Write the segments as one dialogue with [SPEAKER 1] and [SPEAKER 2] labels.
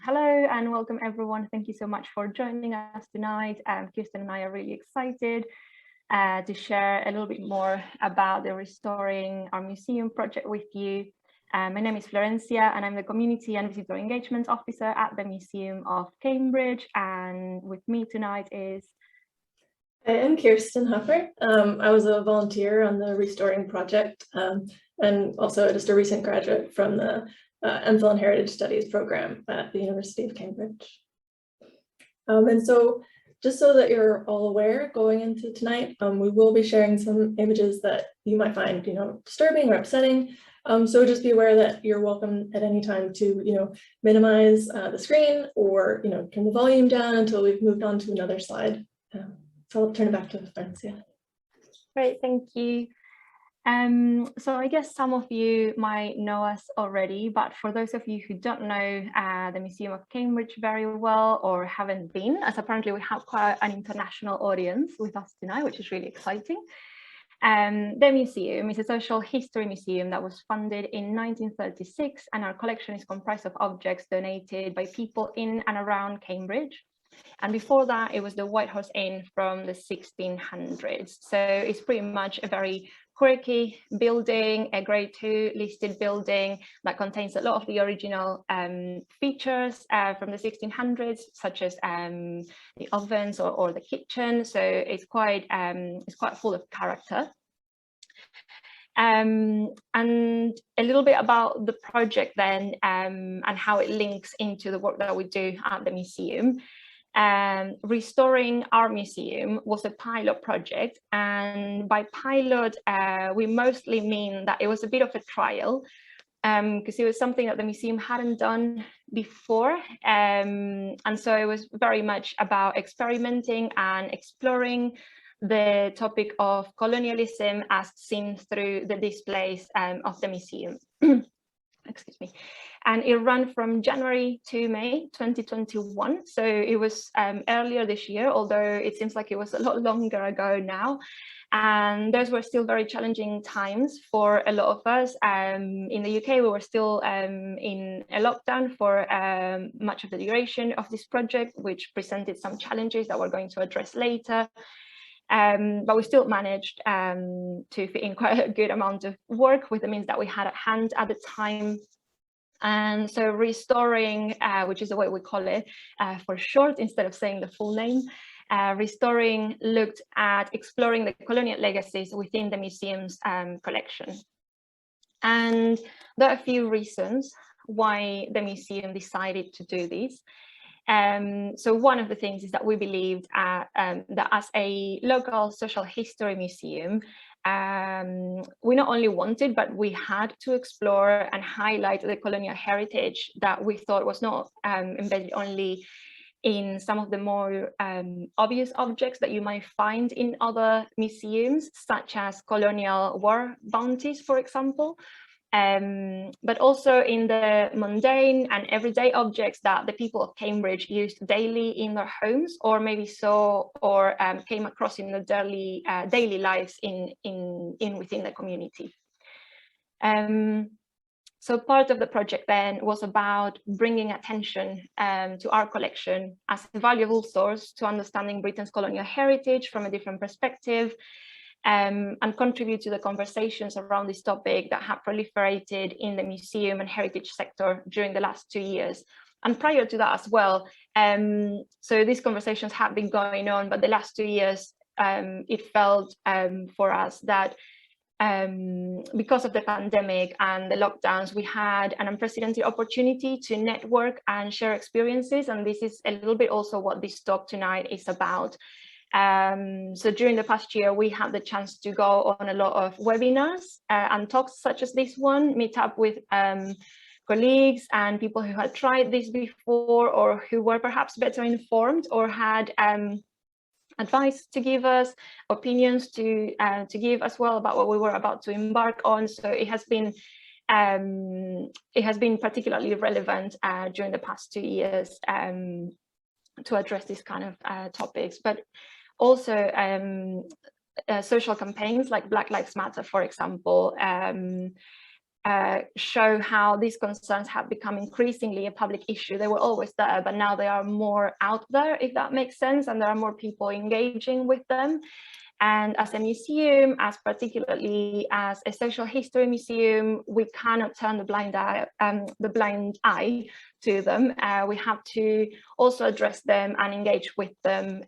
[SPEAKER 1] Hello and welcome everyone. Thank you so much for joining us tonight. Kirsten and I are really excited to share a little bit more about the Restoring Our Museum project with you. My name is Florencia and I'm the Community and Visitor Engagement Officer at the Museum of Cambridge. And with me tonight is...
[SPEAKER 2] I am Kirsten Huffer. I was a volunteer on the Restoring project and also just a recent graduate from the MPhil and Heritage Studies program at the University of Cambridge. And so just so that you're all aware going into tonight, we will be sharing some images that you might find, disturbing or upsetting. So just be aware that you're welcome at any time to, minimize the screen or, turn the volume down until we've moved on to another slide. So I'll turn it back to Florencia.
[SPEAKER 1] Great, thank you. So I guess some of you might know us already, but for those of you who don't know the Museum of Cambridge very well or haven't been, as apparently we have quite an international audience with us tonight, which is really exciting. The museum is a social history museum that was funded in 1936, and our collection is comprised of objects donated by people in and around Cambridge. And before that, it was the White Horse Inn from the 1600s. So it's pretty much a very quirky building, a grade 2 listed building that contains a lot of the original features from the 1600s, such as the ovens or the kitchen. So it's quite full of character. And a little bit about the project then and how it links into the work that we do at the museum. Restoring Our Museum was a pilot project, and by pilot we mostly mean that it was a bit of a trial because it was something that the museum hadn't done before, and so it was very much about experimenting and exploring the topic of colonialism as seen through the displays of the museum. Excuse me. And it ran from January to May 2021. So it was earlier this year, although it seems like it was a lot longer ago now. And those were still very challenging times for a lot of us. In the UK, we were still in a lockdown for much of the duration of this project, which presented some challenges that we're going to address later. But we still managed to fit in quite a good amount of work with the means that we had at hand at the time. And so Restoring, which is the way we call it for short, instead of saying the full name, Restoring looked at exploring the colonial legacies within the museum's collection. And there are a few reasons why the museum decided to do this. So one of the things is that we believed that as a local social history museum, we not only wanted, but we had to explore and highlight the colonial heritage that we thought was not embedded only in some of the more obvious objects that you might find in other museums, such as colonial war bounties, for example, but also in the mundane and everyday objects that the people of Cambridge used daily in their homes, or maybe saw or came across in their daily lives within the community. So part of the project then was about bringing attention to our collection as a valuable source to understanding Britain's colonial heritage from a different perspective, and contribute to the conversations around this topic that have proliferated in the museum and heritage sector during the last 2 years. And prior to that as well, so these conversations have been going on, but the last 2 years, it felt for us that because of the pandemic and the lockdowns, we had an unprecedented opportunity to network and share experiences. And this is a little bit also what this talk tonight is about. So during the past year, we had the chance to go on a lot of webinars and talks such as this one, meet up with colleagues and people who had tried this before, or who were perhaps better informed or had advice to give us, opinions to give as well about what we were about to embark on. So it has been particularly relevant during the past 2 years to address these kind of topics, but also social campaigns like Black Lives Matter, for example, show how these concerns have become increasingly a public issue. They were always there, but now they are more out there, if that makes sense, and there are more people engaging with them. And as a museum, as particularly as a social history museum, we cannot turn the blind eye to them. We have to also address them and engage with them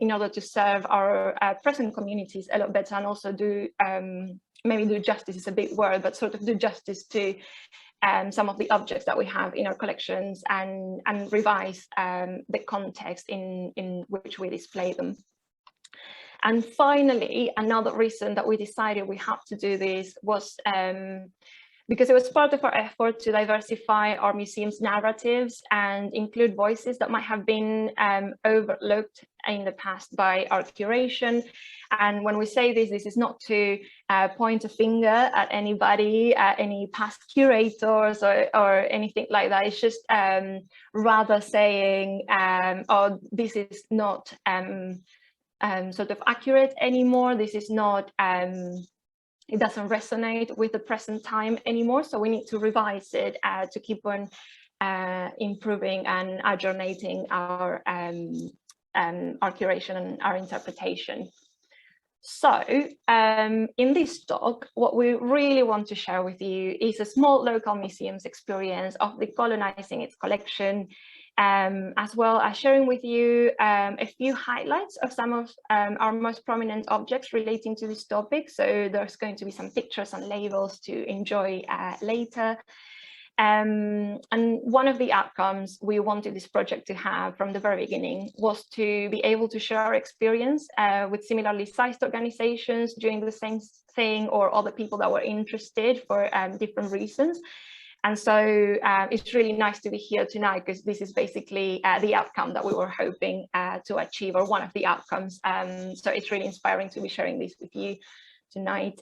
[SPEAKER 1] in order to serve our present communities a lot better, and also do, maybe do justice is a big word, but sort of do justice to some of the objects that we have in our collections, and revise the context in which we display them. And finally, another reason that we decided we had to do this was because it was part of our effort to diversify our museum's narratives and include voices that might have been overlooked in the past by our curation. And when we say this, this is not to point a finger at anybody, any past curators or anything like that. It's just rather saying, oh, this is not sort of accurate anymore. This is not, it doesn't resonate with the present time anymore. So we need to revise it to keep on improving and adjournating our curation and our interpretation. So in this talk, what we really want to share with you is a small local museum's experience of decolonizing its collection, as well as sharing with you a few highlights of some of our most prominent objects relating to this topic. So there's going to be some pictures and labels to enjoy later. And one of the outcomes we wanted this project to have from the very beginning was to be able to share our experience with similarly sized organizations doing the same thing, or other people that were interested for different reasons. And so it's really nice to be here tonight, because this is basically the outcome that we were hoping to achieve, or one of the outcomes. So it's really inspiring to be sharing this with you tonight.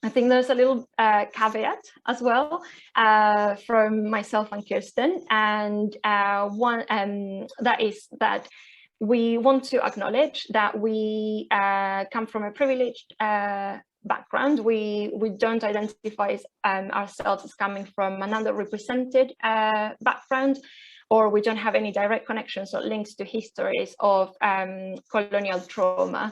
[SPEAKER 1] I think there's a little caveat as well from myself and Kirsten, and one that is that we want to acknowledge that we come from a privileged background. We don't identify ourselves as coming from an underrepresented background, or we don't have any direct connections or links to histories of colonial trauma.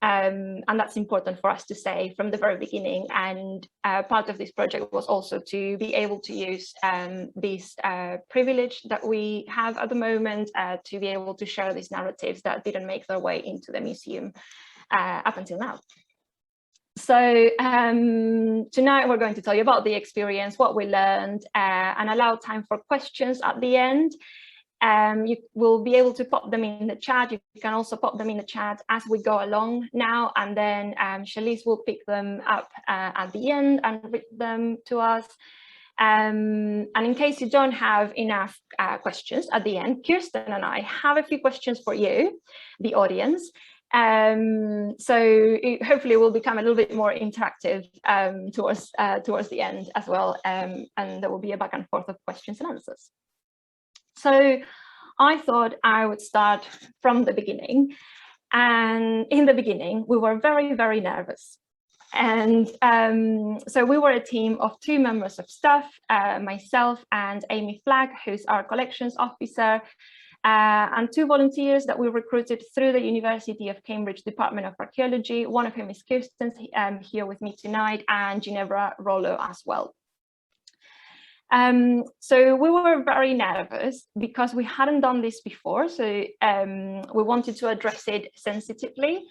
[SPEAKER 1] And that's important for us to say from the very beginning. And part of this project was also to be able to use this privilege that we have at the moment to be able to share these narratives that didn't make their way into the museum up until now. So tonight we're going to tell you about the experience, what we learned, and allow time for questions at the end. You will be able to pop them in the chat. You can also pop them in the chat as we go along now, and then Shalise will pick them up at the end and read them to us. And in case you don't have enough questions at the end, Kirsten and I have a few questions for you, the audience. So it hopefully will become a little bit more interactive towards the end as well, and there will be a back and forth of questions and answers. So I thought I would start from the beginning, and in the beginning we were very, very nervous. And so we were a team of 2 members of staff, myself and Amy Flagg, who's our collections officer, and 2 volunteers that we recruited through the University of Cambridge Department of Archaeology, one of whom is Kirsten, here with me tonight, and Ginevra Rollo as well. So we were very nervous because we hadn't done this before, so we wanted to address it sensitively.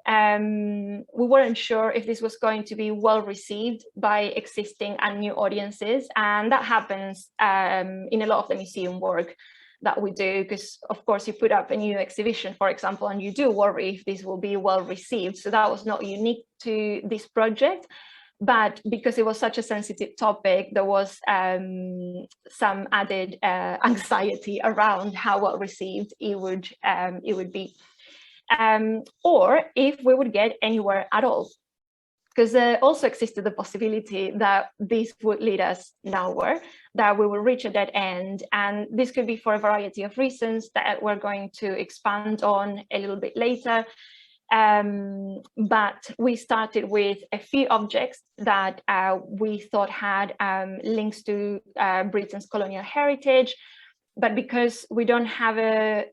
[SPEAKER 1] We weren't sure if this was going to be well received by existing and new audiences, and that happens in a lot of the museum work that we do, because of course you put up a new exhibition, for example, and you do worry if this will be well received. So that was not unique to this project, but because it was such a sensitive topic, there was some added anxiety around how well received it would be, or if we would get anywhere at all, because there also existed the possibility that this would lead us nowhere, that we will reach a dead end. And this could be for a variety of reasons that we're going to expand on a little bit later. But we started with a few objects that we thought had links to Britain's colonial heritage, but because we don't have a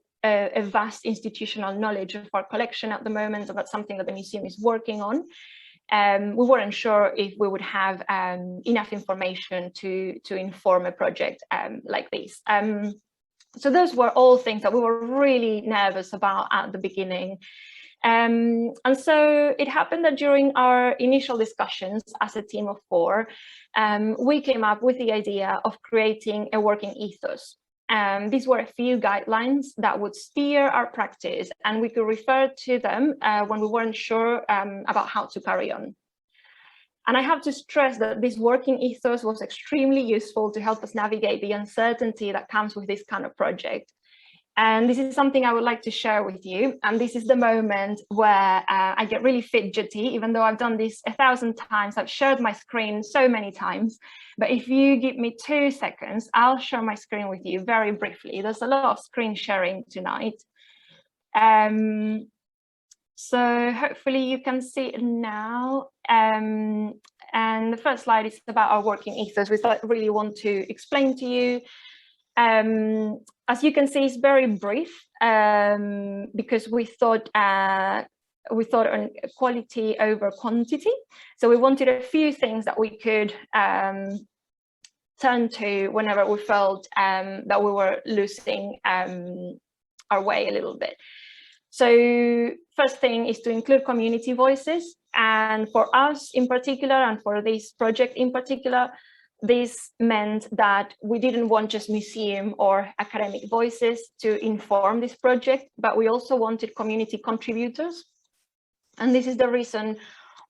[SPEAKER 1] vast institutional knowledge of our collection at the moment, so that's something that the museum is working on, we weren't sure if we would have enough information to inform a project like this. So those were all things that we were really nervous about at the beginning. And so it happened that during our initial discussions as a team of 4, we came up with the idea of creating a working ethos. These were a few guidelines that would steer our practice, and we could refer to them when we weren't sure about how to carry on. And I have to stress that this working ethos was extremely useful to help us navigate the uncertainty that comes with this kind of project. And this is something I would like to share with you. And this is the moment where I get really fidgety, even though I've done this 1,000 times. I've shared my screen so many times. But if you give me 2 seconds, I'll share my screen with you very briefly. There's a lot of screen sharing tonight. So hopefully you can see it now. And the first slide is about our working ethos, which I really want to explain to you. As you can see, it's very brief because we thought on quality over quantity. So we wanted a few things that we could turn to whenever we felt that we were losing our way a little bit. So first thing is to include community voices. And for us in particular, and for this project in particular, this meant that we didn't want just museum or academic voices to inform this project, but we also wanted community contributors. And this is the reason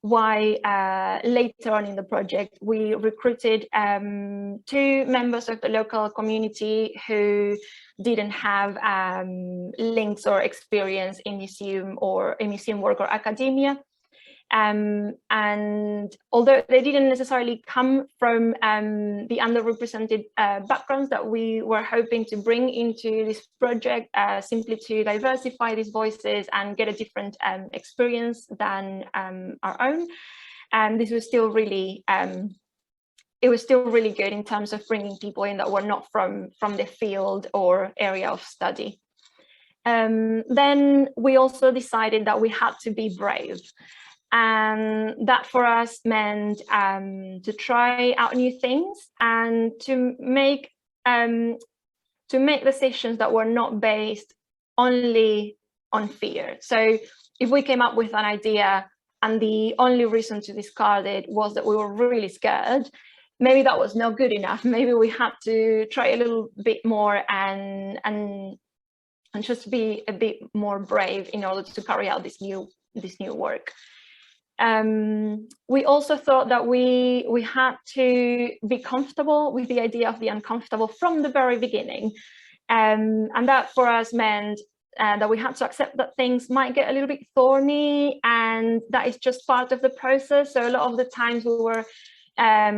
[SPEAKER 1] why later on in the project, we recruited 2 members of the local community who didn't have links or experience in museum or in museum work or academia. And although they didn't necessarily come from the underrepresented backgrounds that we were hoping to bring into this project, simply to diversify these voices and get a different experience than our own, this was still really it was still really good in terms of bringing people in that were not from the field or area of study. Then we also decided that we had to be brave. And that for us meant to try out new things and to make decisions that were not based only on fear. So if we came up with an idea and the only reason to discard it was that we were really scared, maybe that was not good enough. Maybe we had to try a little bit more and just be a bit more brave in order to carry out this new work. We also thought that we had to be comfortable with the idea of the uncomfortable from the very beginning, and that for us meant that we had to accept that things might get a little bit thorny, and that is just part of the process. So a lot of the times we were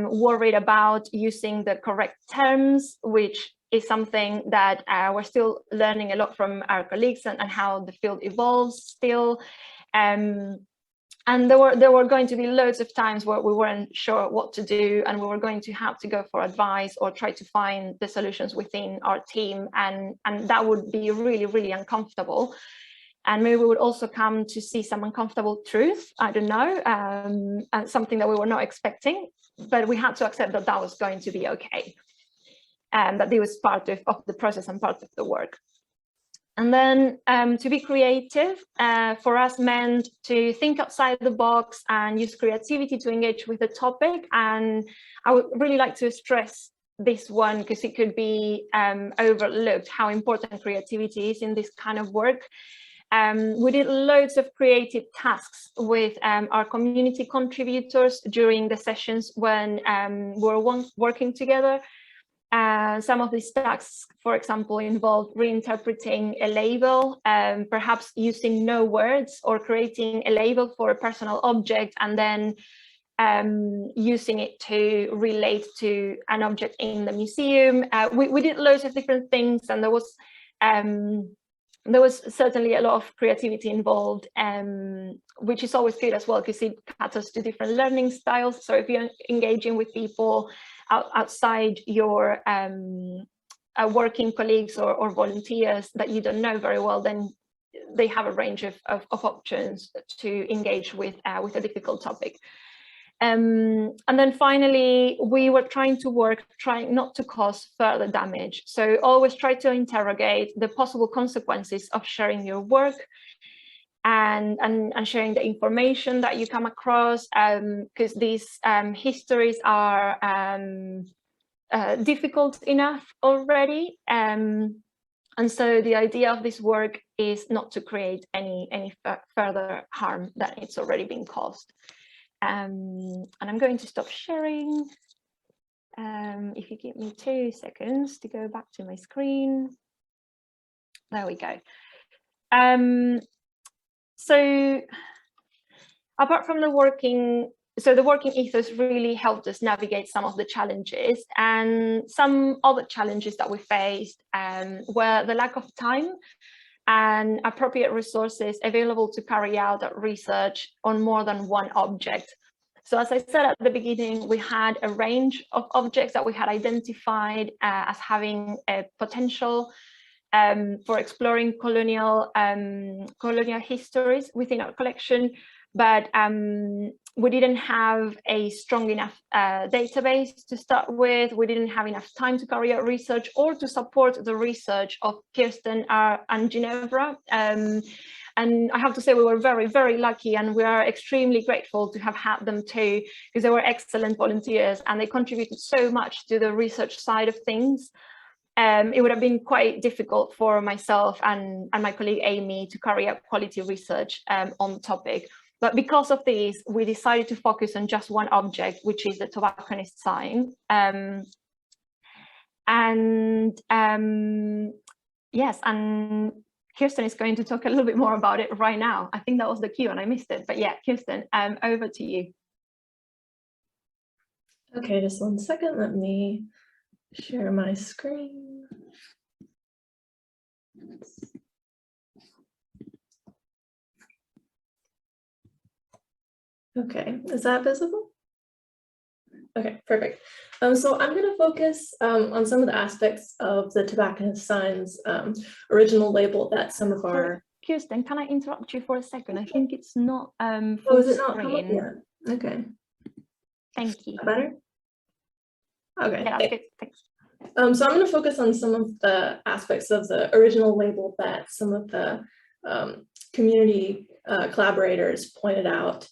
[SPEAKER 1] worried about using the correct terms, which is something that we're still learning a lot from our colleagues and how the field evolves still. And there were going to be loads of times where we weren't sure what to do, and we were going to have to go for advice or try to find the solutions within our team, and that would be really, really uncomfortable. And maybe we would also come to see some uncomfortable truth, I don't know, and something that we were not expecting, but we had to accept that that was going to be okay, and that it was part of the process and part of the work. And then to be creative for us meant to think outside the box and use creativity to engage with the topic. And I would really like to stress this one because it could be overlooked how important creativity is in this kind of work. We did loads of creative tasks with our community contributors during the sessions when we were working together. Some of these tasks, for example, involved reinterpreting a label, perhaps using no words, or creating a label for a personal object and then using it to relate to an object in the museum. We did loads of different things, and there there was certainly a lot of creativity involved, which is always good as well, because it caters to different learning styles. So if you're engaging with people outside your working colleagues or volunteers that you don't know very well, then they have a range of options to engage with a difficult topic. And then finally, we were trying not to cause further damage. So always try to interrogate the possible consequences of sharing your work and sharing the information that you come across, because these histories are difficult enough already. And so the idea of this work is not to create any further harm that it's already been caused. And I'm going to stop sharing. If you give me 2 seconds to go back to my screen. There we go. So apart from the working ethos really helped us navigate some of the challenges, and some other challenges that we faced were the lack of time and appropriate resources available to carry out research on more than one object. So as I said at the beginning, we had a range of objects that we had identified as having a potential for exploring colonial histories within our collection, but we didn't have a strong enough database to start with. We didn't have enough time to carry out research or to support the research of Kirsten and Ginevra. And I have to say we were very, very lucky, and we are extremely grateful to have had them too, because they were excellent volunteers and they contributed so much to the research side of things. It would have been quite difficult for myself and my colleague Amy to carry out quality research on the topic. But because of this, we decided to focus on just one object, which is the Tobacconist Sign. Yes, and Kirsten is going to talk a little bit more about it right now. I think that was the cue and I missed it. But yeah, Kirsten, over to you.
[SPEAKER 2] Okay, just 1 second. Let me share my screen. Okay, is that visible? Okay, perfect. So I'm going to focus on some of the aspects of the Tobacconist Sign's original label that some of our...
[SPEAKER 1] Kirsten, can I interrupt you for a second? I think it's not full
[SPEAKER 2] Oh, is it not
[SPEAKER 1] screen.
[SPEAKER 2] come up yet? Okay.
[SPEAKER 1] Thank you.
[SPEAKER 2] Better? Okay.
[SPEAKER 1] Yeah, that's good. Thanks.
[SPEAKER 2] So I'm going to focus on some of the aspects of the original label that some of the community collaborators pointed out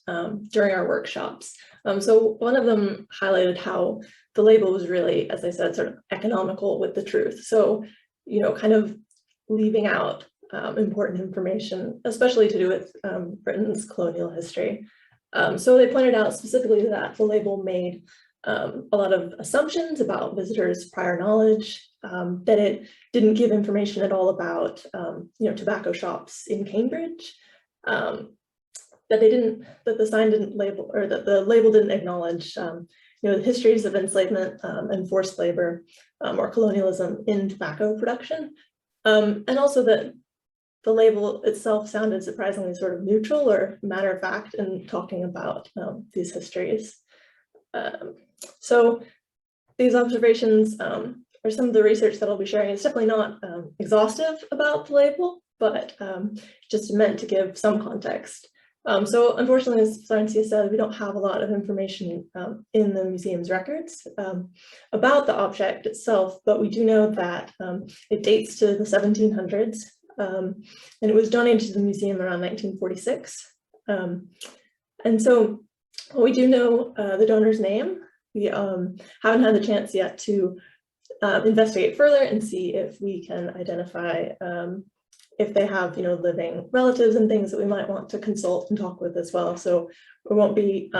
[SPEAKER 2] during our workshops. So one of them highlighted how the label was really, as I said, sort of economical with the truth. So, you know, kind of leaving out important information, especially to do with Britain's colonial history. So they pointed out specifically that the label made a lot of assumptions about visitors' prior knowledge, that it didn't give information at all about, you know, tobacco shops in Cambridge, that the sign didn't label, or that the label didn't acknowledge, you know, the histories of enslavement and forced labor or colonialism in tobacco production, and also that the label itself sounded surprisingly sort of neutral or matter of fact in talking about these histories. So these observations or some of the research that I'll be sharing is definitely not exhaustive about the label, but just meant to give some context. So unfortunately, as Florencia said, we don't have a lot of information in the museum's records about the object itself, but we do know that it dates to the 1700s, and it was donated to the museum around 1946. And so we do know the donor's name. We haven't had the chance yet to investigate further and see if we can identify if they have, you know, living relatives and things that we might want to consult and talk with as well. So we won't be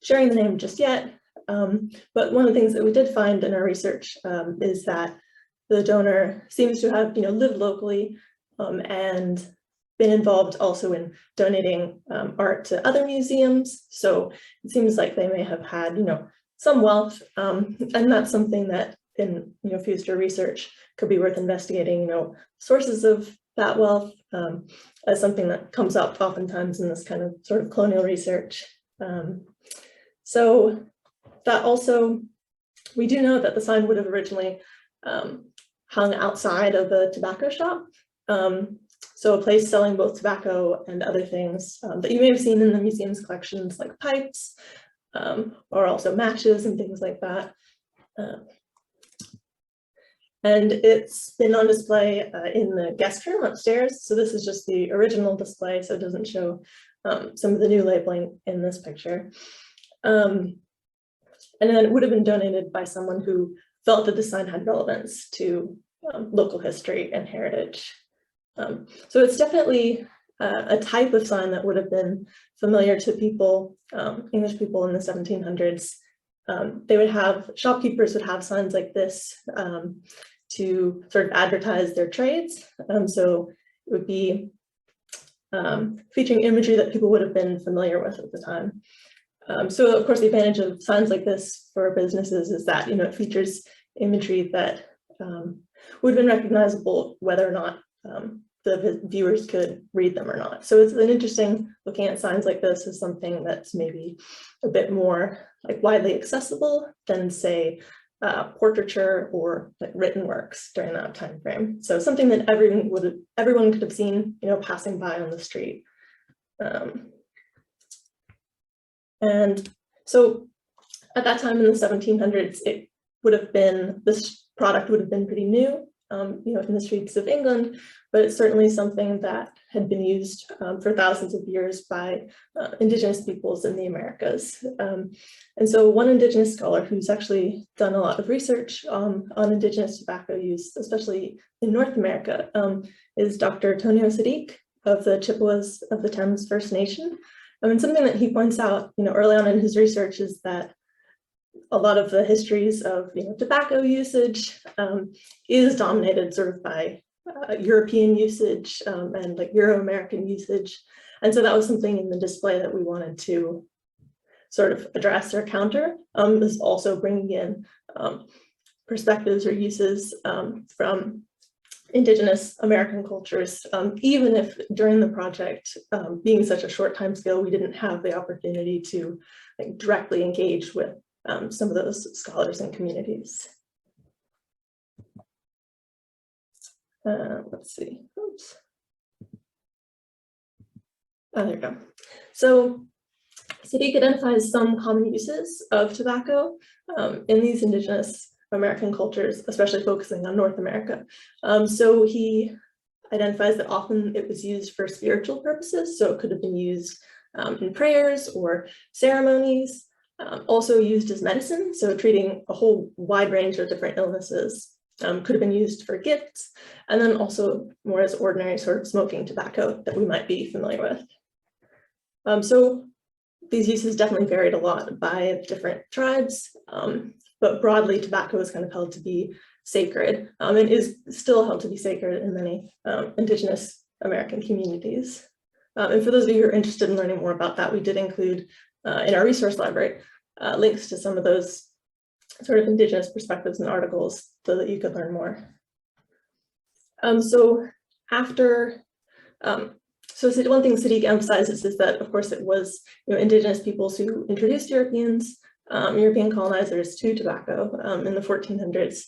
[SPEAKER 2] sharing the name just yet. But one of the things that we did find in our research is that the donor seems to have, you know, lived locally and been involved also in donating art to other museums. So it seems like they may have had, you know, some wealth, and that's something that in, you know, future research could be worth investigating, you know, sources of that wealth as something that comes up oftentimes in this kind of sort of colonial research. So that also, we do know that the sign would have originally hung outside of a tobacco shop. So a place selling both tobacco and other things that you may have seen in the museum's collections, like pipes, or also matches and things like that. And it's been on display in the guest room upstairs. So this is just the original display, so it doesn't show some of the new labeling in this picture. And then it would have been donated by someone who felt that the sign had relevance to local history and heritage. So it's definitely a type of sign that would have been familiar to people, English people in the 1700s. They would have, shopkeepers would have signs like this to sort of advertise their trades. So it would be featuring imagery that people would have been familiar with at the time. So of course, the advantage of signs like this for businesses is that, you know, it features imagery that would have been recognizable whether or not the viewers could read them or not. So it's an interesting, looking at signs like this as something that's maybe a bit more like widely accessible than, say, portraiture or like written works during that time frame. So something that everyone could have seen, you know, passing by on the street. And so at that time in the 1700s, it would have been, this product would have been pretty new, you know, in the streets of England, but it's certainly something that had been used for thousands of years by Indigenous peoples in the Americas. And so one Indigenous scholar who's actually done a lot of research on Indigenous tobacco use, especially in North America, is Dr. Tonio Sadiq of the Chippewas of the Thames First Nation. And something that he points out, you know, early on in his research is that a lot of the histories of, you know, tobacco usage is dominated sort of by European usage and like Euro-American usage. And so that was something in the display that we wanted to sort of address or counter, is also bringing in perspectives or uses from Indigenous American cultures, even if during the project, being such a short time scale, we didn't have the opportunity to like, directly engage with some of those scholars and communities. Let's see, oops. Oh, there we go. So Sadiq identifies some common uses of tobacco in these Indigenous American cultures, especially focusing on North America. So he identifies that often it was used for spiritual purposes, so it could have been used in prayers or ceremonies, also used as medicine, so treating a whole wide range of different illnesses. Could have been used for gifts, and then also more as ordinary sort of smoking tobacco that we might be familiar with. So these uses definitely varied a lot by different tribes, but broadly tobacco is kind of held to be sacred and is still held to be sacred in many Indigenous American communities. And for those of you who are interested in learning more about that, we did include in our resource library links to some of those sort of Indigenous perspectives and articles so that you could learn more. So one thing Sadiq emphasizes is that, of course, it was, you know, Indigenous peoples who introduced European colonizers to tobacco in the 1400s.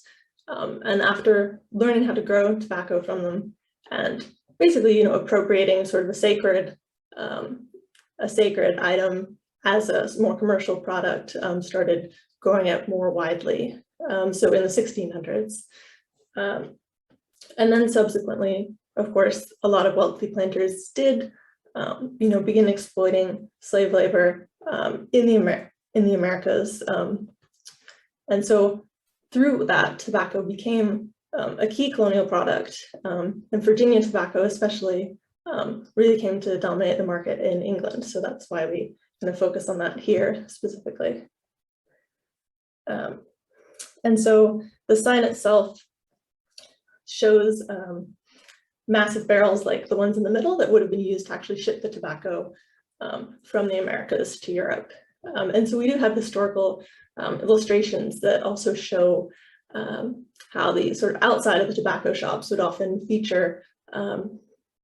[SPEAKER 2] And after learning how to grow tobacco from them and basically, you know, appropriating sort of a sacred item as a more commercial product, started growing it more widely. So in the 1600s. And then subsequently, of course, a lot of wealthy planters did, you know, begin exploiting slave labor in the Americas. And so through that, tobacco became a key colonial product, and Virginia tobacco especially really came to dominate the market in England. So that's why we kind of focus on that here specifically. And so the sign itself shows massive barrels like the ones in the middle that would have been used to actually ship the tobacco from the Americas to Europe. And so we do have historical illustrations that also show how the sort of outside of the tobacco shops would often feature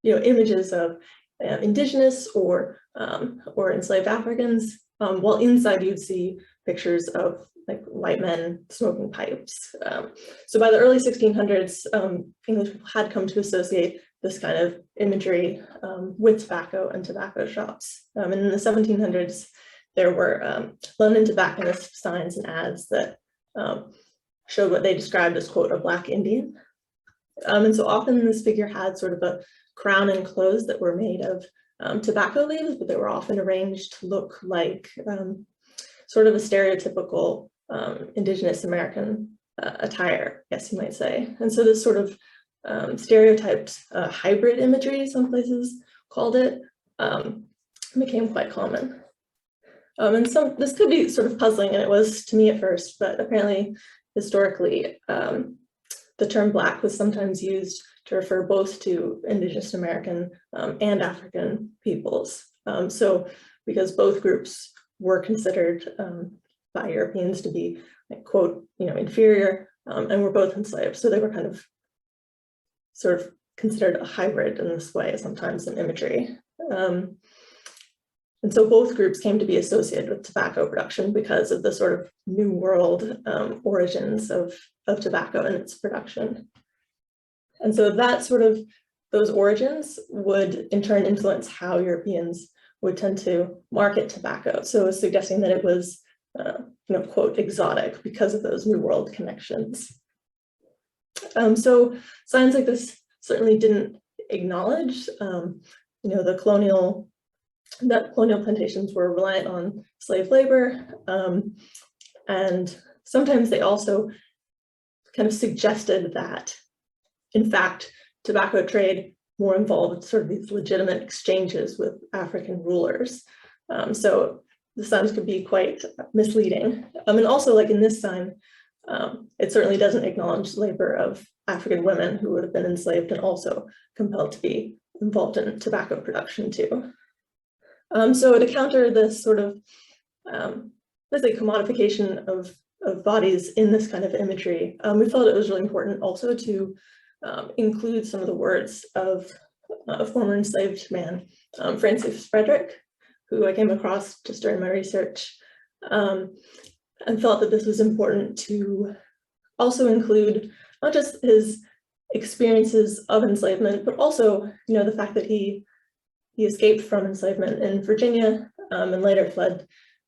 [SPEAKER 2] images of indigenous or enslaved Africans, while inside you'd see pictures of like white men smoking pipes. So by the early 1600s, English people had come to associate this kind of imagery with tobacco and tobacco shops. And in the 1700s, there were London tobacconist signs and ads that showed what they described as, quote, a black Indian. And so often this figure had sort of a crown and clothes that were made of tobacco leaves, but they were often arranged to look like sort of a stereotypical indigenous American attire, I guess you might say. And so this sort of stereotyped hybrid imagery, some places called it, became quite common. And this could be sort of puzzling, and it was to me at first, but apparently historically, the term Black was sometimes used to refer both to Indigenous American and African peoples. So because both groups were considered by Europeans to be, like, quote, inferior, and were both enslaved. So they were kind of sort of considered a hybrid in this way, sometimes in imagery. And so both groups came to be associated with tobacco production because of the sort of New World origins of tobacco and its production. And so that sort of, those origins would in turn influence how Europeans would tend to market tobacco. So suggesting that it was, quote, exotic because of those New World connections. So signs like this certainly didn't acknowledge, the colonial plantations were reliant on slave labor, and sometimes they also kind of suggested that, in fact, tobacco trade more involved sort of these legitimate exchanges with African rulers. So the signs could be quite misleading. And also, like in this sign, it certainly doesn't acknowledge the labor of African women who would have been enslaved and also compelled to be involved in tobacco production too. So to counter this sort of basically commodification of bodies in this kind of imagery, we felt it was really important also to include some of the words of a former enslaved man, Francis Frederick, who I came across just during my research, and felt that this was important to also include not just his experiences of enslavement, but also, the fact that he escaped from enslavement in Virginia and later fled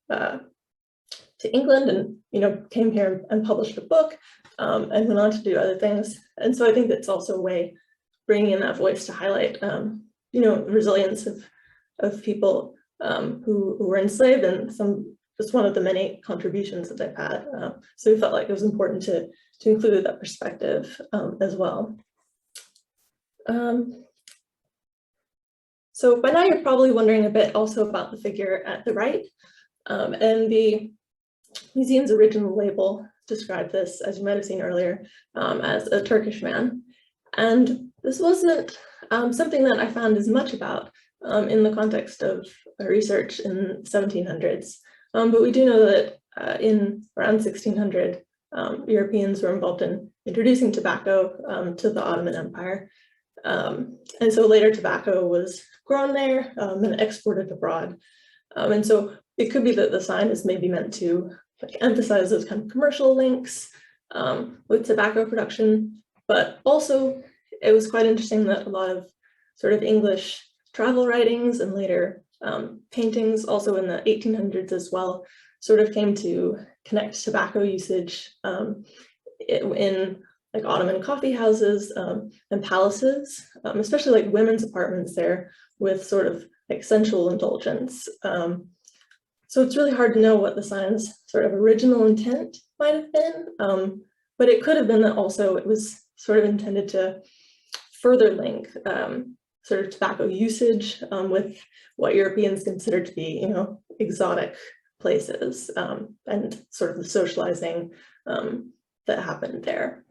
[SPEAKER 2] to England and, came here and published a book and went on to do other things. And so I think that's also a way bringing in that voice to highlight, the resilience of people who were enslaved, and just one of the many contributions that they've had. So we felt like it was important to include that perspective as well. So by now you're probably wondering a bit also about the figure at the right, and the museum's original label described this, as you might have seen earlier, as a Turkish man. And this wasn't something that I found as much about in the context of research in 1700s. But we do know that in around 1600, Europeans were involved in introducing tobacco to the Ottoman Empire. And so later tobacco was grown there and exported abroad. And so it could be that the sign is maybe meant to emphasize those kind of commercial links with tobacco production, but also it was quite interesting that a lot of sort of English travel writings and later paintings, also in the 1800s as well, sort of came to connect tobacco usage in like Ottoman coffee houses and palaces, especially like women's apartments there with sort of like sensual indulgence. So it's really hard to know what the sign's sort of original intent might have been, but it could have been that also it was sort of intended to further link sort of tobacco usage with what Europeans considered to be, exotic places and sort of the socializing that happened there.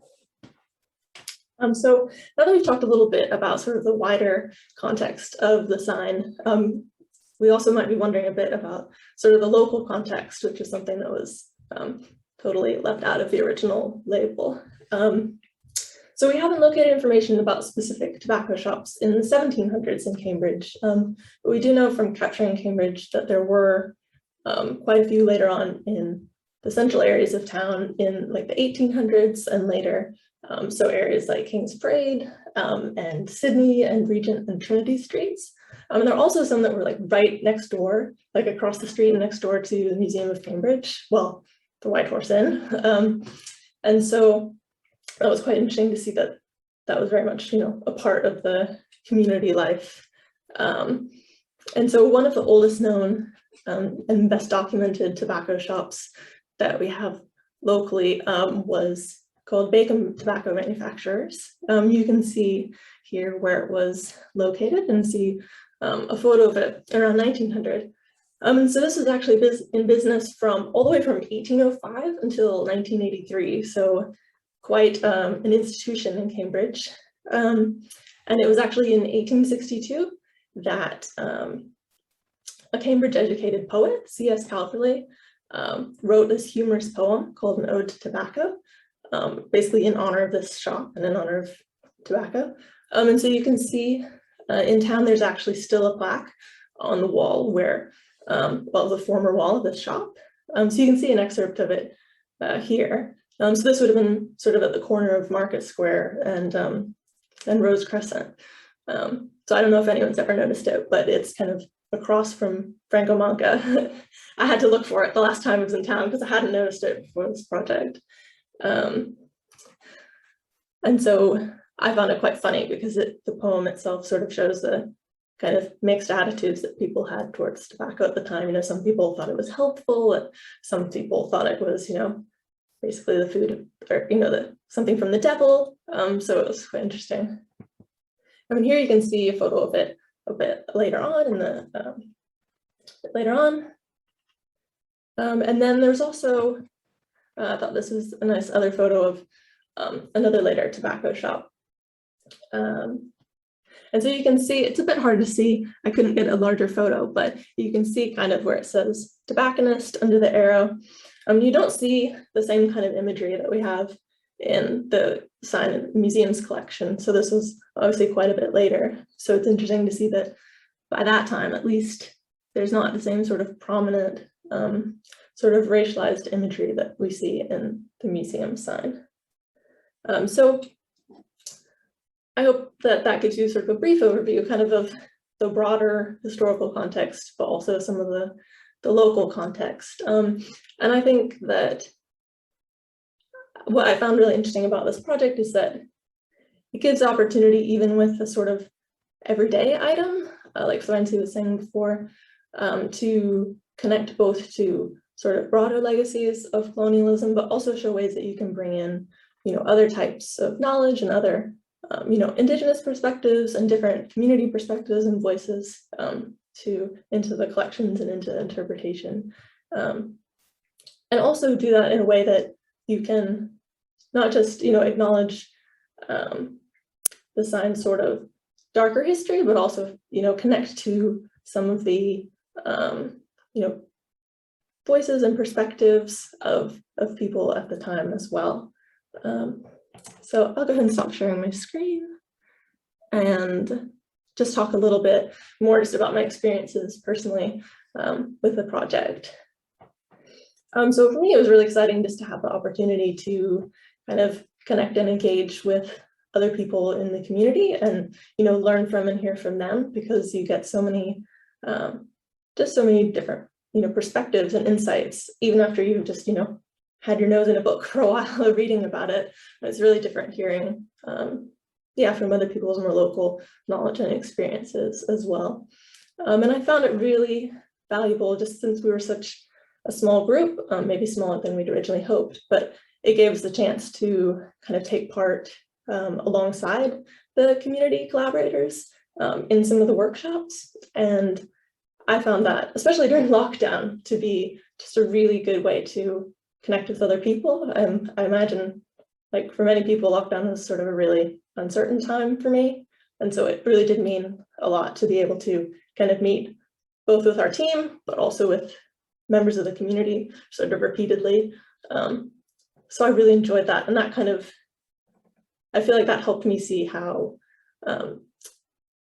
[SPEAKER 2] So now that we've talked a little bit about sort of the wider context of the sign, we also might be wondering a bit about sort of the local context, which is something that was totally left out of the original label. So we haven't located information about specific tobacco shops in the 1700s in Cambridge, but we do know from capturing Cambridge that there were quite a few later on in the central areas of town in like the 1800s and later. So areas like King's Parade and Sydney and Regent and Trinity Streets. And there are also some that were like right next door, like across the street and next door to the Museum of Cambridge, well, the White Horse Inn. And so that was quite interesting to see that that was very much, a part of the community life. And so one of the oldest known and best documented tobacco shops that we have locally was called Bacon Tobacco Manufacturers. You can see here where it was located and see a photo of it around 1900. And so this was actually in business from all the way from 1805 until 1983. So quite an institution in Cambridge. And it was actually in 1862 that a Cambridge educated poet, C.S. Calverley, wrote this humorous poem called An Ode to Tobacco, basically in honor of this shop and in honor of tobacco. And so you can see in town, there's actually still a plaque on the wall where, well, the former wall of this shop. So you can see an excerpt of it here. So this would have been sort of at the corner of Market Square and Rose Crescent. So I don't know if anyone's ever noticed it, but it's kind of across from Franco Manca. I had to look for it the last time I was in town because I hadn't noticed it before this project. And so I found it quite funny because the poem itself sort of shows the kind of mixed attitudes that people had towards tobacco at the time. Some people thought it was helpful, and some people thought it was, basically the food, or something from the devil. So it was quite interesting. I mean, here you can see a photo of it a bit later on and then there's also, I thought this was a nice other photo of another later tobacco shop. And so you can see, it's a bit hard to see, I couldn't get a larger photo, but you can see kind of where it says Tobacconist under the arrow. You don't see the same kind of imagery that we have in the sign in the museum's collection. So this was obviously quite a bit later. So it's interesting to see that by that time, at least, there's not the same sort of prominent sort of racialized imagery that we see in the museum sign. So I hope that that gives you sort of a brief overview kind of the broader historical context, but also some of the local context. And I think that what I found really interesting about this project is that it gives opportunity even with a sort of everyday item, like Florencia was saying before, to connect both to sort of broader legacies of colonialism, but also show ways that you can bring in, other types of knowledge and other, indigenous perspectives and different community perspectives and voices into the collections and into interpretation. And also do that in a way that you can not just, acknowledge the sign's sort of darker history, but also, connect to some of the, voices and perspectives of people at the time as well. So I'll go ahead and stop sharing my screen and just talk a little bit more just about my experiences personally with the project. So for me, it was really exciting just to have the opportunity to kind of connect and engage with other people in the community and, learn from and hear from them, because you get so many, just so many different, perspectives and insights, even after you've just, had your nose in a book for a while reading about it. It's really different hearing, from other people's more local knowledge and experiences as well. And I found it really valuable just since we were such a small group, maybe smaller than we'd originally hoped, but it gave us the chance to kind of take part alongside the community collaborators in some of the workshops. And I found that, especially during lockdown, to be just a really good way to connect with other people. And I imagine, like for many people, lockdown was sort of a really uncertain time for me. And so it really did mean a lot to be able to kind of meet both with our team, but also with members of the community sort of repeatedly. So I really enjoyed that. And that kind of I feel like that helped me see how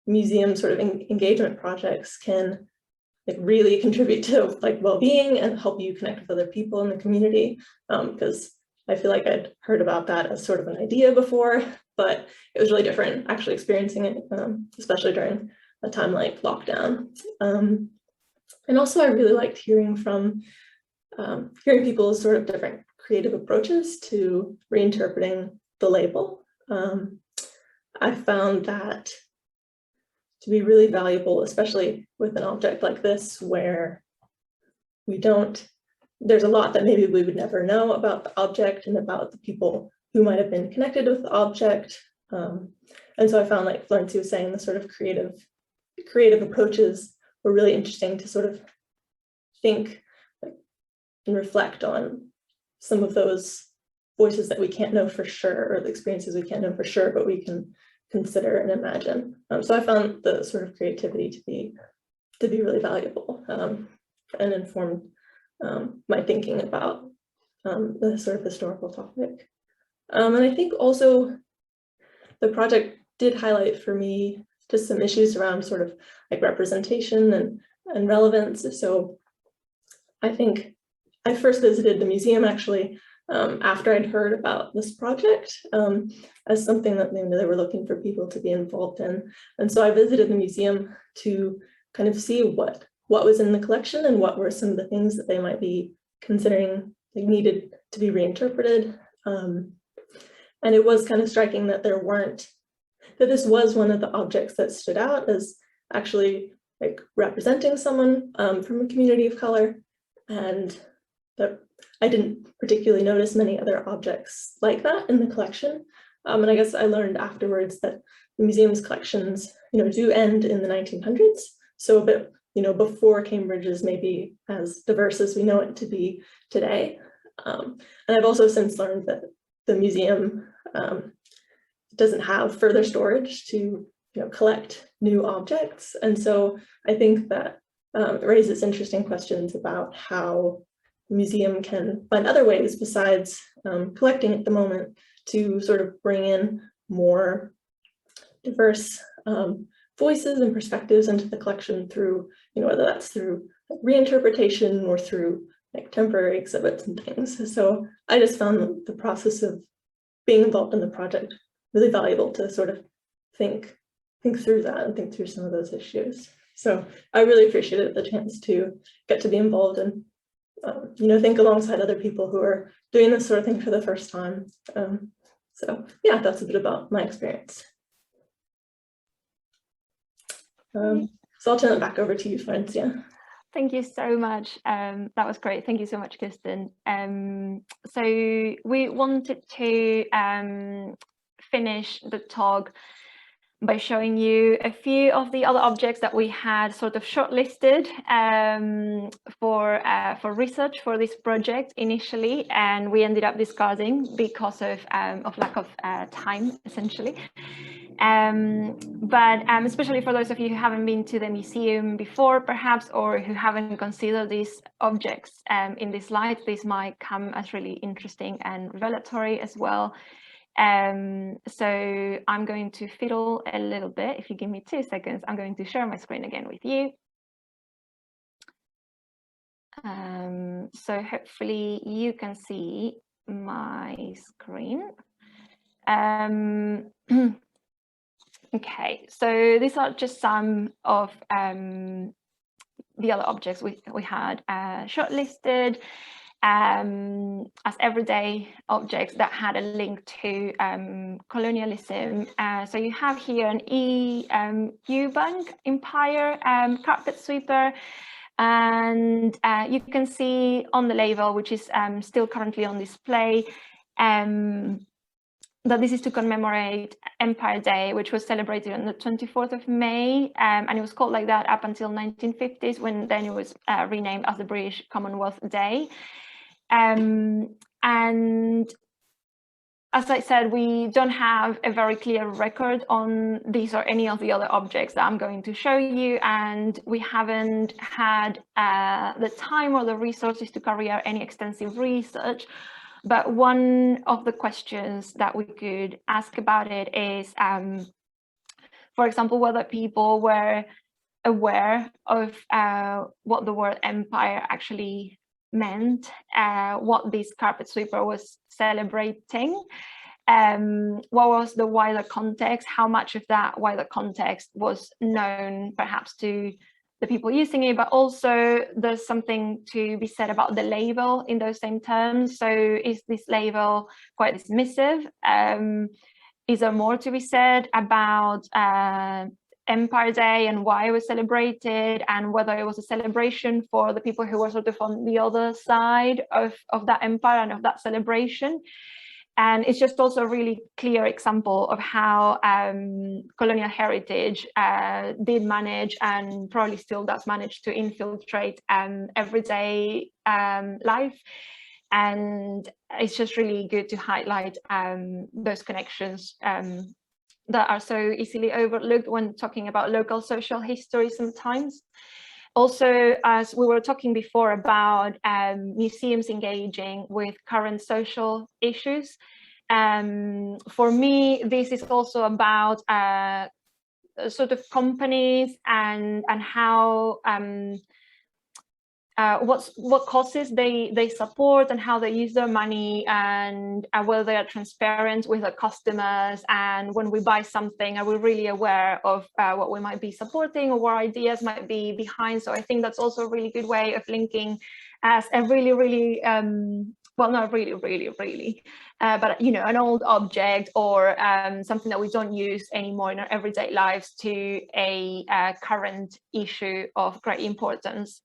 [SPEAKER 2] museum sort of engagement projects can like really contribute to like well-being and help you connect with other people in the community, because I feel like I'd heard about that as sort of an idea before, but it was really different actually experiencing it, especially during a time like lockdown. And also I really liked hearing from people's sort of different creative approaches to reinterpreting the label. I found that to be really valuable, especially with an object like this, where there's a lot that maybe we would never know about the object and about the people who might have been connected with the object. And so I found, like Florencia was saying, the sort of creative approaches were really interesting to sort of think and reflect on some of those voices that we can't know for sure, or the experiences we can't know for sure, but we can consider and imagine. So I found the sort of creativity to be really valuable, and informed my thinking about the sort of historical topic. And I think also the project did highlight for me just some issues around sort of like representation and relevance. So I think I first visited the museum actually after I'd heard about this project as something that they were looking for people to be involved in. And so I visited the museum to kind of see what was in the collection and what were some of the things that they might be considering they needed to be reinterpreted. And it was kind of striking that this was one of the objects that stood out as actually like representing someone from a community of color, and that I didn't particularly notice many other objects like that in the collection. And I guess I learned afterwards that the museum's collections, do end in the 1900s. So a bit, before Cambridge is maybe as diverse as we know it to be today. And I've also since learned that the museum doesn't have further storage to, collect new objects. And so I think that it raises interesting questions about how the museum can find other ways besides collecting at the moment to sort of bring in more diverse voices and perspectives into the collection through, whether that's through reinterpretation or through like temporary exhibits and things. So I just found the process of being involved in the project really valuable to sort of think through that and think through some of those issues. So I really appreciated the chance to get to be involved and think alongside other people who are doing this sort of thing for the first time. So yeah, that's a bit about my experience. So I'll turn it back over to you, Florencia.
[SPEAKER 1] Thank you so much. That was great. Thank you so much, Kirsten. So we wanted to finish the talk by showing you a few of the other objects that we had sort of shortlisted for research for this project initially, and we ended up discarding because of lack of time, essentially. But especially for those of you who haven't been to the museum before, perhaps, or who haven't considered these objects in this light, this might come as really interesting and revelatory as well. So I'm going to fiddle a little bit. If you give me 2 seconds, I'm going to share my screen again with you. So hopefully you can see my screen. Okay, so these are just some of the other objects we had shortlisted as everyday objects that had a link to colonialism. So you have here an Eubank Empire carpet sweeper, and you can see on the label, which is still currently on display, that this is to commemorate Empire Day, which was celebrated on the 24th of May, and it was called like that up until 1950s, when then it was renamed as the British Commonwealth Day. And as I said, we don't have a very clear record on these or any of the other objects that I'm going to show you, and we haven't had the time or the resources to carry out any extensive research. But one of the questions that we could ask about it is, for example, whether people were aware of what the word empire actually meant, what this carpet sweeper was celebrating, what was the wider context, how much of that wider context was known perhaps to the people using it, but also there's something to be said about the label in those same terms. So is this label quite dismissive? Is there more to be said about Empire Day and why it was celebrated, and whether it was a celebration for the people who were sort of on the other side of that empire and of that celebration? And it's just also a really clear example of how colonial heritage did manage, and probably still does manage, to infiltrate everyday life. And it's just really good to highlight those connections that are so easily overlooked when talking about local social history sometimes. Also, as we were talking before about museums engaging with current social issues, for me, this is also about sort of companies and how what causes they support and how they use their money, and whether they are transparent with their customers, and when we buy something, are we really aware of what we might be supporting or what ideas might be behind. So I think that's also a really good way of linking as a really well, not really but you know, an old object or something that we don't use anymore in our everyday lives to a current issue of great importance.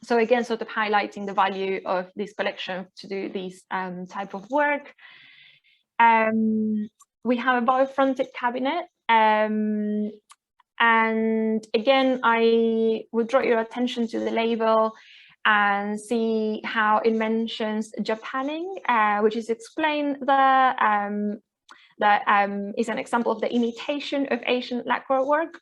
[SPEAKER 1] So again, sort of highlighting the value of this collection to do this type of work. We have a bio-fronted cabinet. And again, I would draw your attention to the label and see how it mentions Japanning, which is explained there. That is an example of the imitation of Asian lacquer work.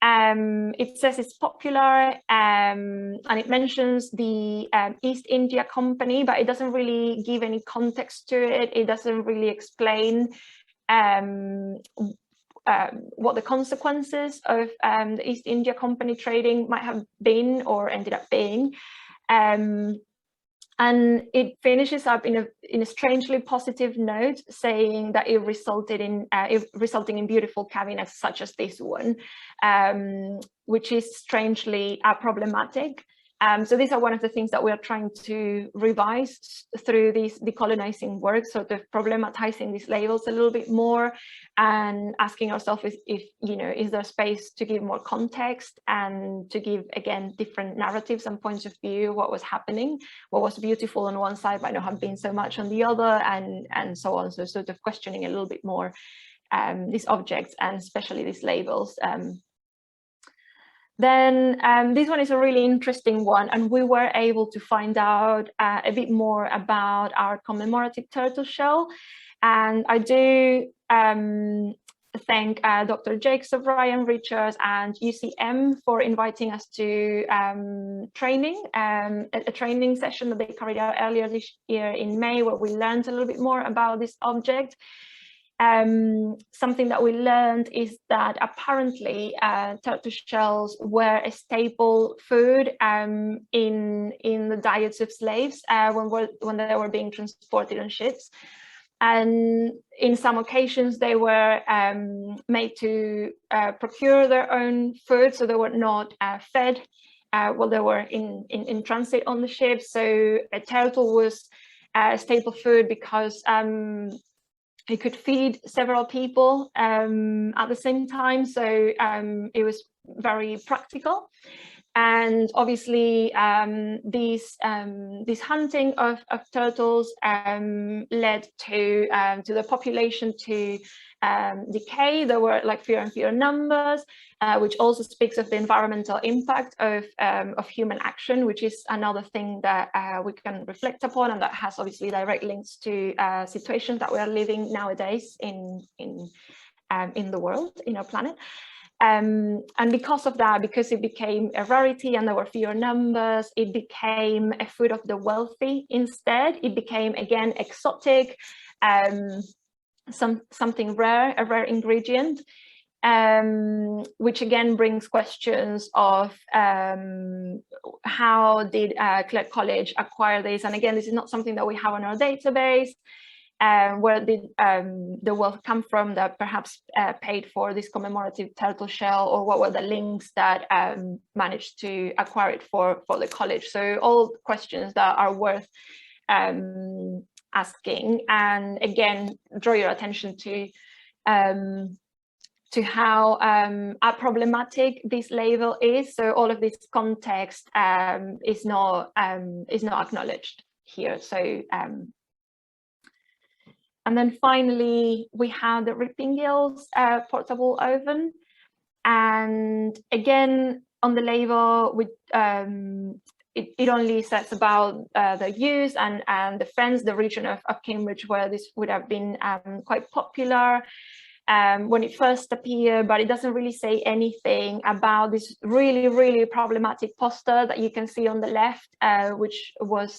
[SPEAKER 1] It says it's popular, and it mentions the East India Company, but it doesn't really give any context to it. It doesn't really explain what the consequences of the East India Company trading might have been or ended up being. And it finishes up in a strangely positive note, saying that it resulted in resulting in beautiful cabinets such as this one, which is strangely problematic. So these are one of the things that we are trying to revise through this decolonizing work, sort of problematizing these labels a little bit more and asking ourselves if you know, is there space to give more context and to give, again, different narratives and points of view, what was happening, what was beautiful on one side might not have been so much on the other, and so on. So sort of questioning a little bit more these objects and especially these labels. Then this one is a really interesting one, and we were able to find out a bit more about our commemorative turtle shell. And I do thank Dr. Jakes of Ryan Richards and UCM for inviting us to training, a training session that they carried out earlier this year in May, where we learned a little bit more about this object. Something that we learned is that apparently turtle shells were a staple food in the diets of slaves when they were being transported on ships. And in some occasions they were made to procure their own food, so they were not fed while they were in transit on the ship. So a turtle was a staple food because it could feed several people at the same time, so it was very practical. And obviously, this hunting of turtles led to the population to decay. There were like fewer and fewer numbers, which also speaks of the environmental impact of human action, which is another thing that we can reflect upon, and that has obviously direct links to situations that we are living nowadays in the world, in our planet. And because of that, because it became a rarity and there were fewer numbers, it became a food of the wealthy instead. It became, again, exotic, something rare, a rare ingredient, which again brings questions of how did Clark College acquire this? And again, this is not something that we have on our database. Where did the wealth come from that perhaps paid for this commemorative turtle shell, or what were the links that managed to acquire it for the college? So all questions that are worth asking, and again, draw your attention to how problematic this label is. So all of this context is not acknowledged here. So and then finally, we have the Rippingill's portable oven. And again, on the label, it only says about the use and the Fens, the region of Cambridge, where this would have been quite popular when it first appeared, but it doesn't really say anything about this really, really problematic poster that you can see on the left, which was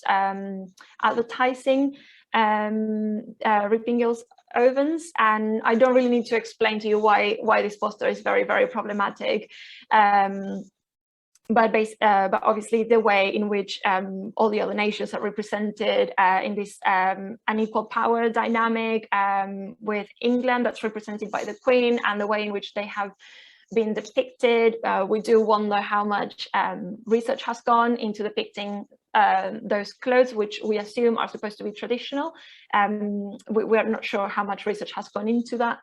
[SPEAKER 1] advertising Rippingill's ovens. And I don't really need to explain to you why this poster is very, very problematic. But obviously the way in which all the other nations are represented in this unequal power dynamic with England, that's represented by the Queen, and the way in which they have been depicted, we do wonder how much research has gone into depicting those clothes, which we assume are supposed to be traditional. We are not sure how much research has gone into that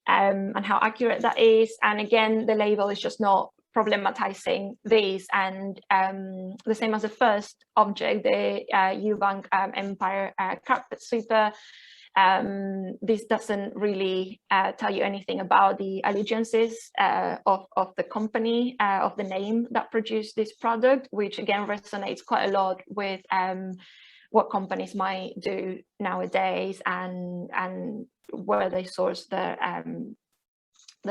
[SPEAKER 1] and how accurate that is. And again, the label is just not problematizing these. And the same as the first object, the Eubank Empire carpet sweeper, this doesn't really tell you anything about the allegiances of the company, of the name that produced this product, which again resonates quite a lot with what companies might do nowadays and where they source the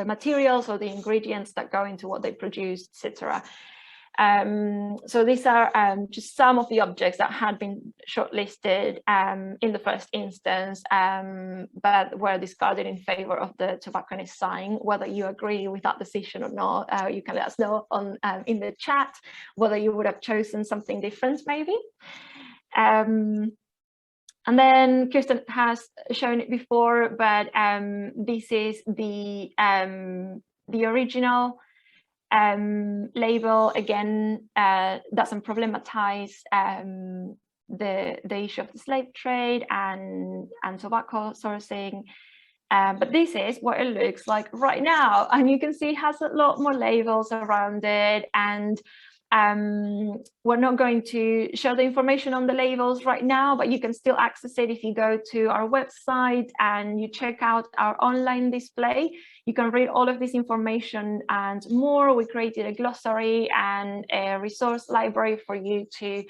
[SPEAKER 1] materials or the ingredients that go into what they produce, etc. So these are just some of the objects that had been shortlisted in the first instance, but were discarded in favor of the Tobacconist Sign. Whether you agree with that decision or not, you can let us know on in the chat, whether you would have chosen something different maybe. And then Kirsten has shown it before, but this is the original label. Again, doesn't problematize the issue of the slave trade and tobacco sourcing. But this is what it looks like right now, and you can see it has a lot more labels around it. And we're not going to show the information on the labels right now, but you can still access it if you go to our website and you check out our online display. You can read all of this information and more. We created a glossary and a resource library for you to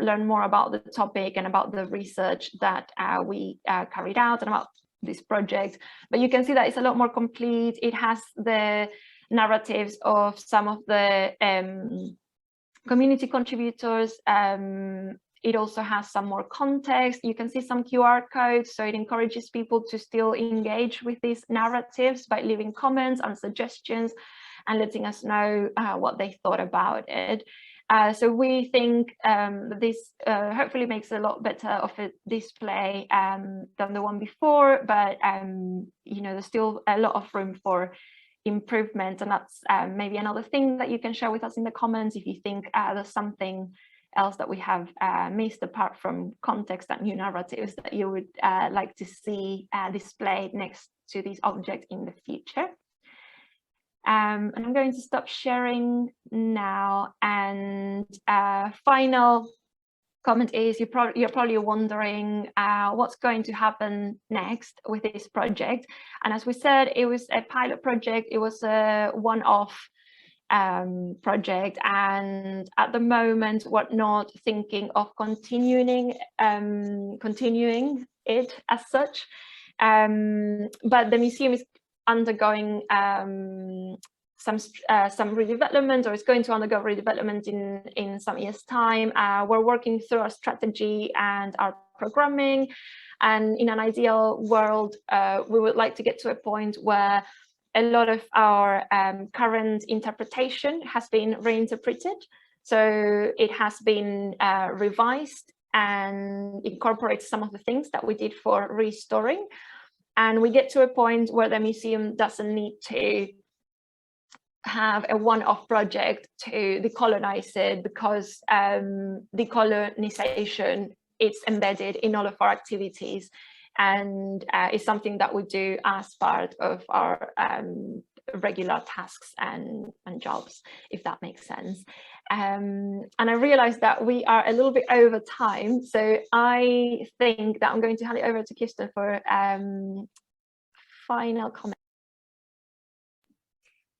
[SPEAKER 1] learn more about the topic and about the research that we carried out and about this project. But you can see that it's a lot more complete. It has the narratives of some of the community contributors. It also has some more context. You can see some QR codes, so it encourages people to still engage with these narratives by leaving comments and suggestions and letting us know what they thought about it. So we think this hopefully makes a lot better of a display than the one before, but you know, there's still a lot of room for improvement, and that's maybe another thing that you can share with us in the comments if you think there's something else that we have missed apart from context and new narratives that you would like to see displayed next to these objects in the future. And I'm going to stop sharing now. And final comment is you're probably wondering what's going to happen next with this project. And as we said, it was a pilot project. It was a one-off project, and at the moment we're not thinking of continuing it as such. But the museum is undergoing some redevelopment, or is going to undergo redevelopment in some years' time. We're working through our strategy and our programming, and in an ideal world, we would like to get to a point where a lot of our current interpretation has been reinterpreted. So it has been revised and incorporates some of the things that we did for restoring. And we get to a point where the museum doesn't need to have a one-off project to decolonize it, because decolonization is embedded in all of our activities, and is something that we do as part of our regular tasks and jobs, if that makes sense. And I realized that we are a little bit over time, so I think that I'm going to hand it over to Kirsten for final comment.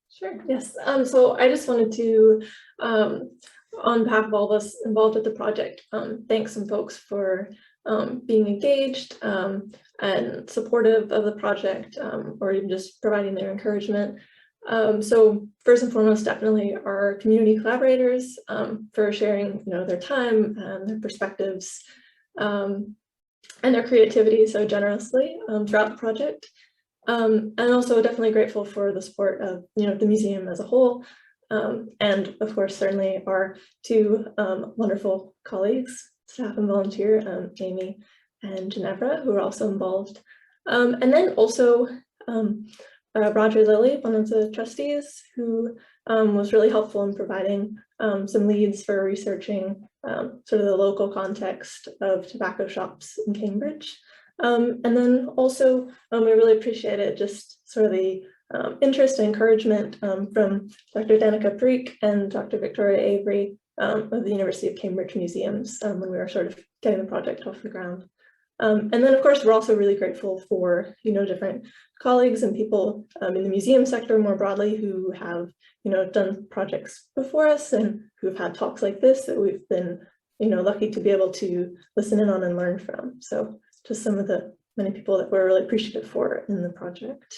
[SPEAKER 2] Sure, yes. So I just wanted to, on behalf of all of us involved with the project, thank some folks for being engaged and supportive of the project, or even just providing their encouragement. So first and foremost, definitely our community collaborators for sharing, their time and their perspectives and their creativity so generously throughout the project. And also definitely grateful for the support of, the museum as a whole. And of course, certainly our two wonderful colleagues, staff and volunteer, Amy and Ginevra, who are also involved. And then also Roger Lilly, one of the trustees, who was really helpful in providing some leads for researching sort of the local context of tobacco shops in Cambridge. And then also, we really appreciated just sort of the interest and encouragement from Dr. Danica Parikh and Dr. Victoria Avery of the University of Cambridge Museums when we were sort of getting the project off the ground. And then, of course, we're also really grateful for, different colleagues and people in the museum sector more broadly who have, done projects before us and who've had talks like this that we've been, lucky to be able to listen in on and learn from. So just some of the many people that we're really appreciative for in the project.